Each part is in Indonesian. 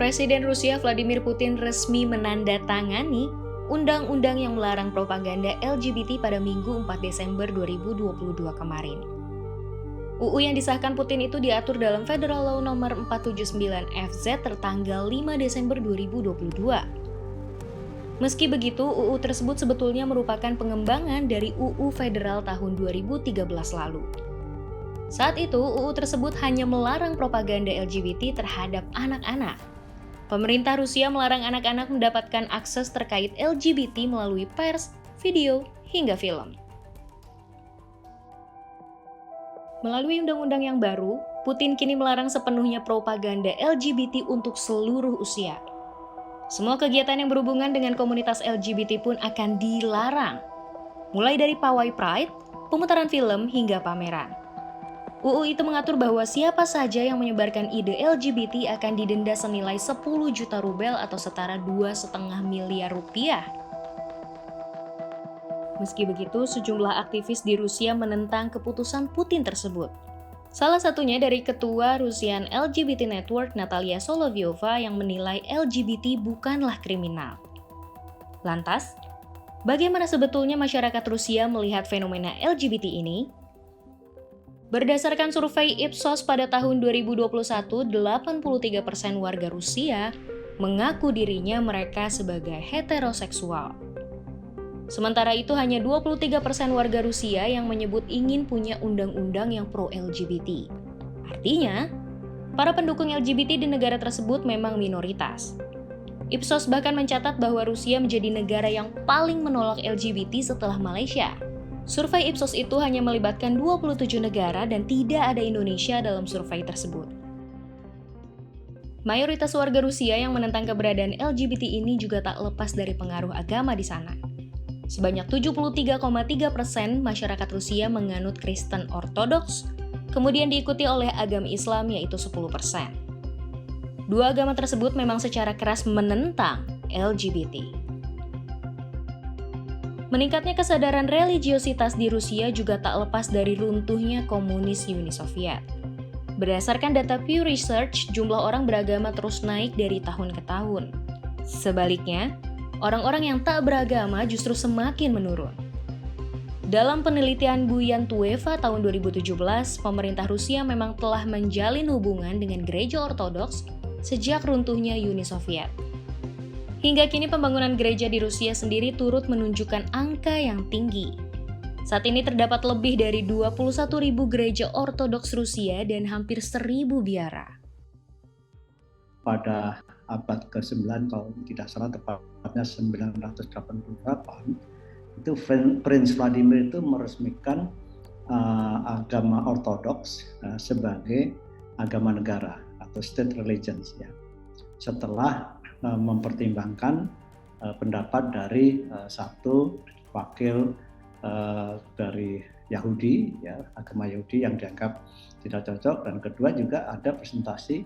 Presiden Rusia Vladimir Putin resmi menandatangani undang-undang yang melarang propaganda LGBT pada Minggu 4 Desember 2022 kemarin. UU yang disahkan Putin itu diatur dalam Federal Law nomor 479/FZ tertanggal 5 Desember 2022. Meski begitu, UU tersebut sebetulnya merupakan pengembangan dari UU Federal tahun 2013 lalu. Saat itu, UU tersebut hanya melarang propaganda LGBT terhadap anak-anak. Pemerintah Rusia melarang anak-anak mendapatkan akses terkait LGBT melalui pers, video, hingga film. Melalui undang-undang yang baru, Putin kini melarang sepenuhnya propaganda LGBT untuk seluruh usia. Semua kegiatan yang berhubungan dengan komunitas LGBT pun akan dilarang, mulai dari pawai Pride, pemutaran film, hingga pameran. UU itu mengatur bahwa siapa saja yang menyebarkan ide LGBT akan didenda senilai 10 juta rubel atau setara 2,5 miliar rupiah. Meski begitu, sejumlah aktivis di Rusia menentang keputusan Putin tersebut. Salah satunya dari Ketua Russian LGBT Network Natalia Solovyova yang menilai LGBT bukanlah kriminal. Lantas, bagaimana sebetulnya masyarakat Rusia melihat fenomena LGBT ini? Berdasarkan survei Ipsos pada tahun 2021, 83% warga Rusia mengaku dirinya mereka sebagai heteroseksual. Sementara itu hanya 23% warga Rusia yang menyebut ingin punya undang-undang yang pro-LGBT. Artinya, para pendukung LGBT di negara tersebut memang minoritas. Ipsos bahkan mencatat bahwa Rusia menjadi negara yang paling menolak LGBT setelah Malaysia. Survei Ipsos itu hanya melibatkan 27 negara dan tidak ada Indonesia dalam survei tersebut. Mayoritas warga Rusia yang menentang keberadaan LGBT ini juga tak lepas dari pengaruh agama di sana. Sebanyak 73,3% masyarakat Rusia menganut Kristen Ortodoks, kemudian diikuti oleh agama Islam yaitu 10%. Dua agama tersebut memang secara keras menentang LGBT. Meningkatnya kesadaran religiositas di Rusia juga tak lepas dari runtuhnya komunis Uni Soviet. Berdasarkan data Pew Research, jumlah orang beragama terus naik dari tahun ke tahun. Sebaliknya, orang-orang yang tak beragama justru semakin menurun. Dalam penelitian Buyan Tueva tahun 2017, pemerintah Rusia memang telah menjalin hubungan dengan gereja Ortodoks sejak runtuhnya Uni Soviet. Hingga kini pembangunan gereja di Rusia sendiri turut menunjukkan angka yang tinggi. Saat ini terdapat lebih dari 21.000 gereja Ortodoks Rusia dan hampir 1.000 biara. Pada abad ke-9, kalau tidak salah tepatnya 988, itu Prince Vladimir itu meresmikan agama Ortodoks sebagai agama negara atau state religions ya. Setelah mempertimbangkan pendapat dari satu wakil dari Yahudi, ya, agama Yahudi yang dianggap tidak cocok, dan kedua juga ada presentasi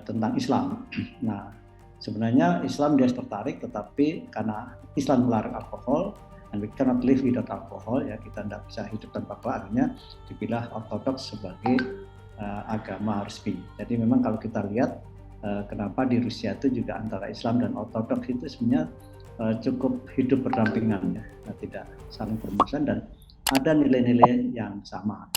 tentang Islam. Nah, sebenarnya Islam dia tertarik, tetapi karena Islam melarang alkohol, and we cannot live without alcohol, ya, kita tidak bisa hidup tanpa alkohol, akhirnya dipilih Ortodoks sebagai agama resmi. Jadi memang kalau kita lihat kenapa di Rusia itu juga antara Islam dan Ortodoks itu sebenarnya cukup hidup berdampingan, ya, tidak saling bermusuhan dan ada nilai-nilai yang sama.